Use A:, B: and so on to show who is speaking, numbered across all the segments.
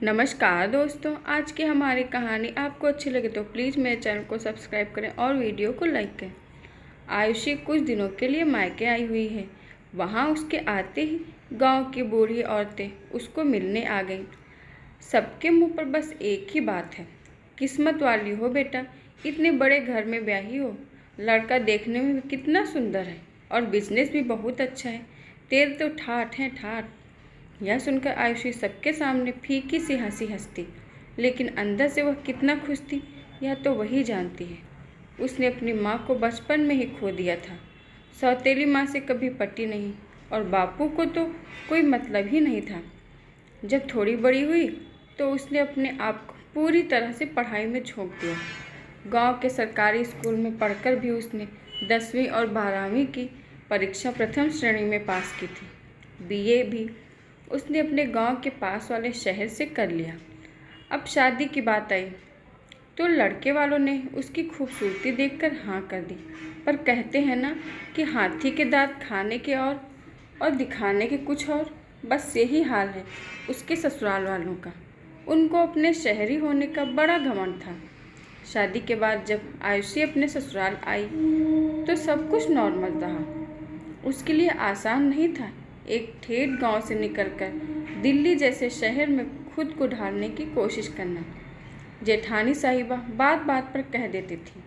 A: नमस्कार दोस्तों, आज की हमारी कहानी आपको अच्छी लगे तो प्लीज़ मेरे चैनल को सब्सक्राइब करें और वीडियो को लाइक करें। आयुषी कुछ दिनों के लिए मायके आई हुई है। वहाँ उसके आते ही गांव की बूढ़ी औरतें उसको मिलने आ गईं। सबके मुंह पर बस एक ही बात है, किस्मत वाली हो बेटा, इतने बड़े घर में ब्याही हो। लड़का देखने में भी कितना सुंदर है और बिजनेस भी बहुत अच्छा है। तेरे तो ठाठ हैं ठाठ। यह सुनकर आयुषी सबके सामने फीकी सी हंसी हंसती, लेकिन अंदर से वह कितना खुश थी यह तो वही जानती है। उसने अपनी माँ को बचपन में ही खो दिया था। सौतेली माँ से कभी पटी नहीं और बापू को तो कोई मतलब ही नहीं था। जब थोड़ी बड़ी हुई तो उसने अपने आप को पूरी तरह से पढ़ाई में झोंक दिया। गांव के सरकारी स्कूल में पढ़कर भी उसने 10वीं और 12वीं की परीक्षा प्रथम श्रेणी में पास की थी। बीए भी उसने अपने गांव के पास वाले शहर से कर लिया। अब शादी की बात आई तो लड़के वालों ने उसकी खूबसूरती देखकर हाँ कर दी। पर कहते हैं ना कि हाथी के दांत खाने के और दिखाने के कुछ और। बस यही हाल है उसके ससुराल वालों का। उनको अपने शहरी होने का बड़ा घमंड था। शादी के बाद जब आयुषी अपने ससुराल आई तो सब कुछ नॉर्मल रहा। उसके लिए आसान नहीं था एक ठेठ गांव से निकलकर दिल्ली जैसे शहर में खुद को ढालने की कोशिश करना। जेठानी साहिबा बात बात पर कह देती थी,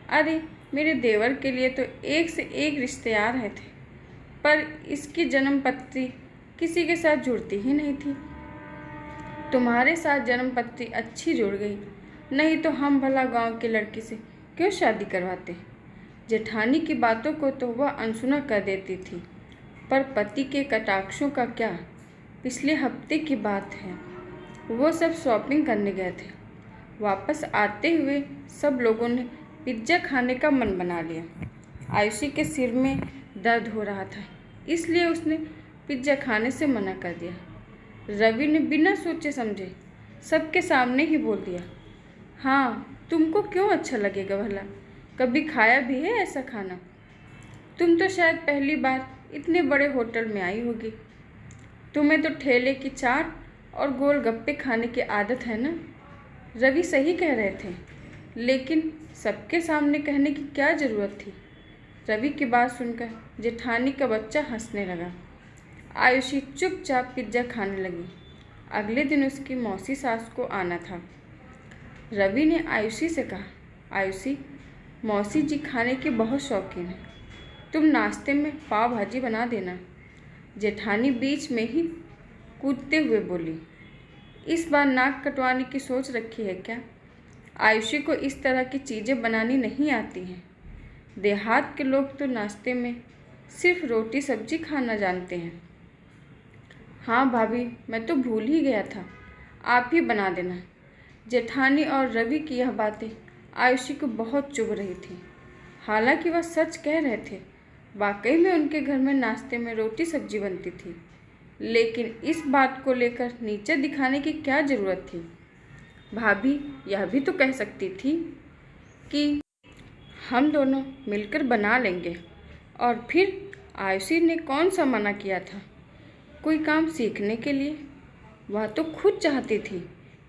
A: अरे मेरे देवर के लिए तो एक से एक रिश्ते आ रहे थे, पर इसकी जन्म पत्री किसी के साथ जुड़ती ही नहीं थी। तुम्हारे साथ जन्म पत्री अच्छी जुड़ गई, नहीं तो हम भला गांव की लड़की से क्यों शादी करवाते। जेठानी की बातों को तो वह अनसुना कर देती थी, पर पति के कटाक्षों का क्या। पिछले हफ्ते की बात है, वो सब शॉपिंग करने गए थे। वापस आते हुए सब लोगों ने पिज्ज़ा खाने का मन बना लिया। आयुषी के सिर में दर्द हो रहा था, इसलिए उसने पिज्ज़ा खाने से मना कर दिया। रवि ने बिना सोचे समझे सबके सामने ही बोल दिया, हाँ तुमको क्यों अच्छा लगेगा भला, कभी खाया भी है ऐसा खाना। तुम तो शायद पहली बार इतने बड़े होटल में आई होगी। तुम्हें तो ठेले की चाट और गोलगप्पे खाने की आदत है ना। रवि सही कह रहे थे, लेकिन सबके सामने कहने की क्या ज़रूरत थी। रवि की बात सुनकर जेठानी का बच्चा हंसने लगा। आयुषी चुपचाप पिज्ज़ा खाने लगी। अगले दिन उसकी मौसी सास को आना था। रवि ने आयुषी से कहा, आयुषी मौसी जी खाने की बहुत शौकीन है, तुम नाश्ते में पाव भाजी बना देना। जेठानी बीच में ही कूदते हुए बोली, इस बार नाक कटवाने की सोच रखी है क्या। आयुषी को इस तरह की चीज़ें बनानी नहीं आती हैं। देहात के लोग तो नाश्ते में सिर्फ रोटी सब्जी खाना जानते हैं। हाँ भाभी, मैं तो भूल ही गया था, आप ही बना देना। जेठानी और रवि की यह बातें आयुषी को बहुत चुभ रही थी। हालांकि वह सच कह रहे थे, वाकई में उनके घर में नाश्ते में रोटी सब्जी बनती थी, लेकिन इस बात को लेकर नीचे दिखाने की क्या ज़रूरत थी। भाभी यह भी तो कह सकती थी कि हम दोनों मिलकर बना लेंगे। और फिर आयुषी ने कौन सा मना किया था कोई काम सीखने के लिए। वह तो खुद चाहती थी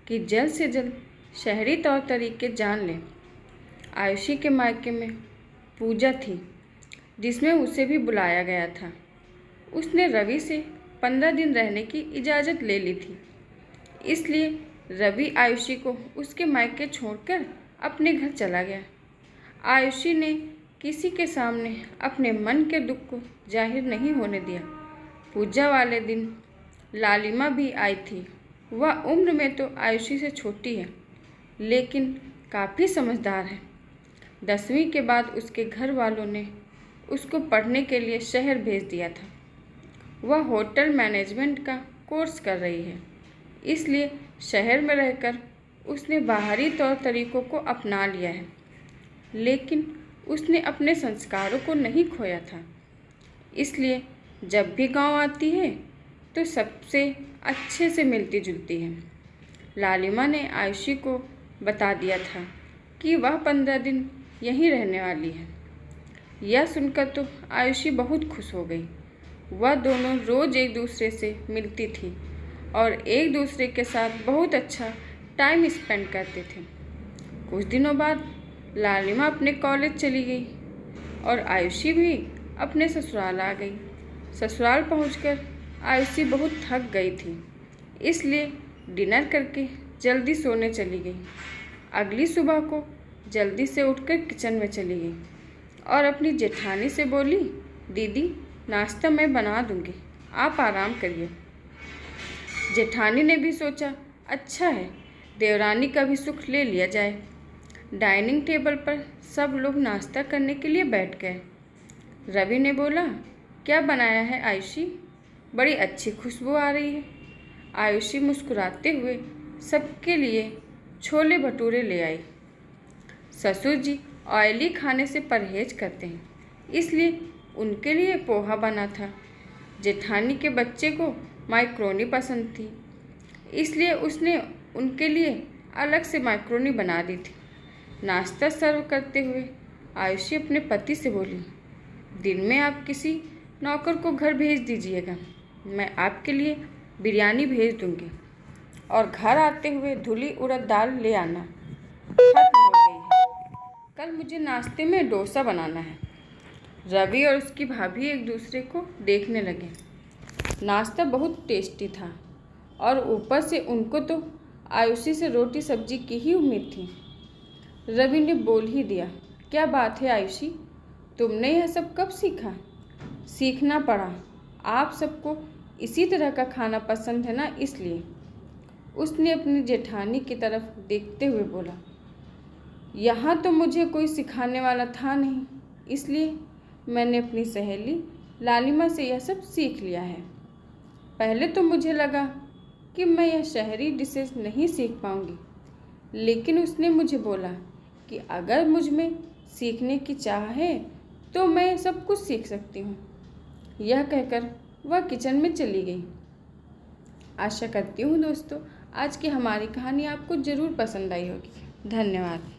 A: कि जल्द से जल्द शहरी तौर तरीके जान लें। आयुषी के मायके में पूजा थी जिसमें उसे भी बुलाया गया था। उसने रवि से 15 दिन रहने की इजाज़त ले ली थी, इसलिए रवि आयुषी को उसके मायके छोड़कर अपने घर चला गया। आयुषी ने किसी के सामने अपने मन के दुख को जाहिर नहीं होने दिया। पूजा वाले दिन लालिमा भी आई थी। वह उम्र में तो आयुषी से छोटी है, लेकिन काफ़ी समझदार है। 10वीं के बाद उसके घर वालों ने उसको पढ़ने के लिए शहर भेज दिया था। वह होटल मैनेजमेंट का कोर्स कर रही है, इसलिए शहर में रहकर उसने बाहरी तौर तरीकों को अपना लिया है, लेकिन उसने अपने संस्कारों को नहीं खोया था। इसलिए जब भी गांव आती है तो सबसे अच्छे से मिलती जुलती है। लालिमा ने आयुषी को बता दिया था कि वह 15 दिन यहीं रहने वाली है। यह सुनकर तो आयुषी बहुत खुश हो गई। वह दोनों रोज़ एक दूसरे से मिलती थी। और एक दूसरे के साथ बहुत अच्छा टाइम स्पेंड करते थे। कुछ दिनों बाद लालिमा अपने कॉलेज चली गई और आयुषी भी अपने ससुराल आ गई। ससुराल पहुंचकर आयुषी बहुत थक गई थी, इसलिए डिनर करके जल्दी सोने चली गई। अगली सुबह को जल्दी से उठकर किचन में चली गई और अपनी जेठानी से बोली, दीदी नाश्ता मैं बना दूंगी, आप आराम करिए। जेठानी ने भी सोचा, अच्छा है, देवरानी का भी सुख ले लिया जाए। डाइनिंग टेबल पर सब लोग नाश्ता करने के लिए बैठ गए। रवि ने बोला, क्या बनाया है आयुषी? बड़ी अच्छी खुशबू आ रही है। आयुषी मुस्कुराते हुए सबके लिए छोले भटूरे ले आई। ससुर जी ऑयली खाने से परहेज करते हैं, इसलिए उनके लिए पोहा बना था। जेठानी के बच्चे को मैक्रोनी पसंद थी, इसलिए उसने उनके लिए अलग से मैक्रोनी बना दी थी। नाश्ता सर्व करते हुए आयुषी अपने पति से बोली, दिन में आप किसी नौकर को घर भेज दीजिएगा, मैं आपके लिए बिरयानी भेज दूंगी और घर आते हुए धुली उड़द दाल ले आना, खत्म हो गई है। कल मुझे नाश्ते में डोसा बनाना है। रवि और उसकी भाभी एक दूसरे को देखने लगे। नाश्ता बहुत टेस्टी था और ऊपर से उनको तो आयुषी से रोटी सब्जी की ही उम्मीद थी। रवि ने बोल ही दिया, क्या बात है आयुषी, तुमने यह सब कब सीखा? सीखना पड़ा, आप सबको इसी तरह का खाना पसंद है ना, इसलिए। उसने अपनी जेठानी की तरफ देखते हुए बोला, यहाँ तो मुझे कोई सिखाने वाला था नहीं, इसलिए मैंने अपनी सहेली लालिमा से यह सब सीख लिया है। पहले तो मुझे लगा कि मैं यह शहरी डिशेस नहीं सीख पाऊँगी, लेकिन उसने मुझे बोला कि अगर मुझ में सीखने की चाह है तो मैं सब कुछ सीख सकती हूँ। यह कहकर वह किचन में चली गई। आशा करती हूँ दोस्तों आज की हमारी कहानी आपको ज़रूर पसंद आई होगी। धन्यवाद।